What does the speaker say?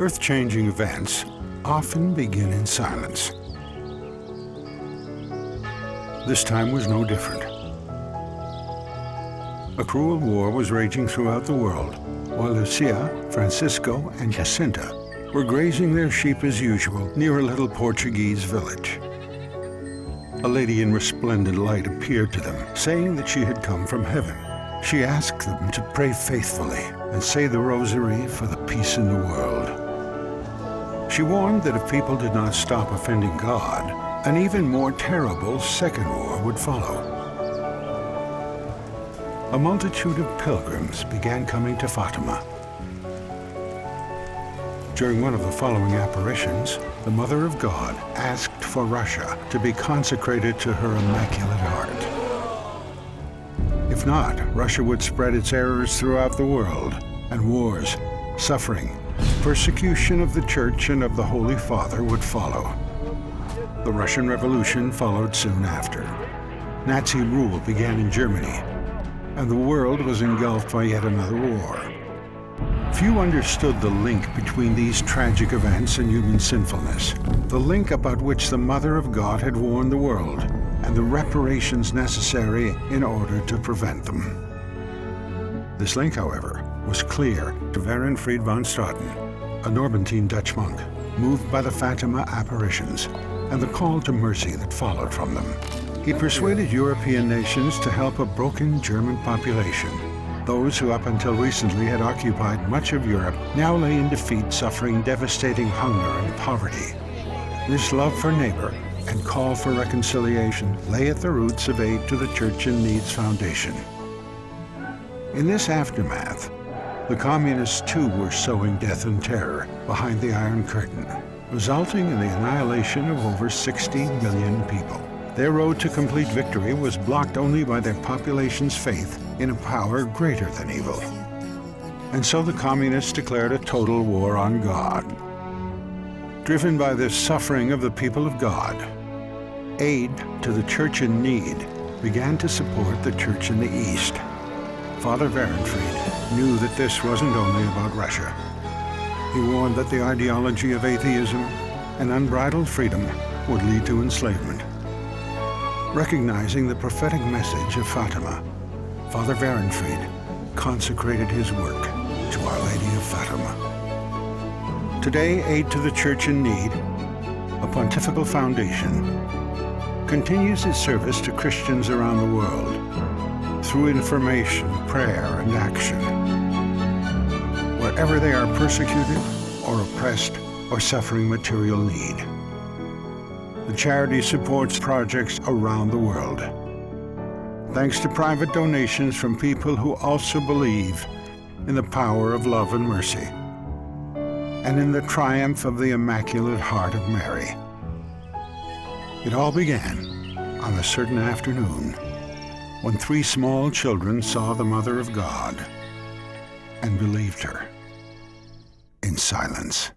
Earth-changing events often begin in silence. This time was no different. A cruel war was raging throughout the world, while Lúcia, Francisco, and Jacinta were grazing their sheep as usual near a little Portuguese village. A lady in resplendent light appeared to them, saying that she had come from heaven. She asked them to pray faithfully and say the rosary for the peace in the world. She warned that if people did not stop offending God, an even more terrible second war would follow. A multitude of pilgrims began coming to Fátima. During one of the following apparitions, the Mother of God asked for Russia to be consecrated to her Immaculate Heart. If not, Russia would spread its errors throughout the world, and wars, suffering, persecution of the Church and of the Holy Father would follow. The Russian Revolution followed soon after. Nazi rule began in Germany, and the world was engulfed by yet another war. Few understood the link between these tragic events and human sinfulness, the link about which the Mother of God had warned the world, and the reparations necessary in order to prevent them. This link, however, was clear to Werenfried van Straaten, a Normantin Dutch monk, moved by the Fátima apparitions and the call to mercy that followed from them. He persuaded European nations to help a broken German population. Those who up until recently had occupied much of Europe now lay in defeat, suffering devastating hunger and poverty. This love for neighbor and call for reconciliation lay at the roots of Aid to the Church in Need's foundation. In this aftermath, the communists too were sowing death and terror behind the Iron Curtain, resulting in the annihilation of over 60 million people. Their road to complete victory was blocked only by their population's faith in a power greater than evil. And so the communists declared a total war on God. Driven by the suffering of the people of God, Aid to the Church in Need began to support the Church in the East. Father Werenfried knew that this wasn't only about Russia. He warned that the ideology of atheism and unbridled freedom would lead to enslavement. Recognizing the prophetic message of Fátima, Father Werenfried consecrated his work to Our Lady of Fátima. Today, Aid to the Church in Need, a pontifical foundation, continues its service to Christians around the world through information, prayer, and action, wherever they are persecuted or oppressed or suffering material need. The charity supports projects around the world, thanks to private donations from people who also believe in the power of love and mercy, and in the triumph of the Immaculate Heart of Mary. It all began on a certain afternoon when 3 small children saw the Mother of God and believed her in silence.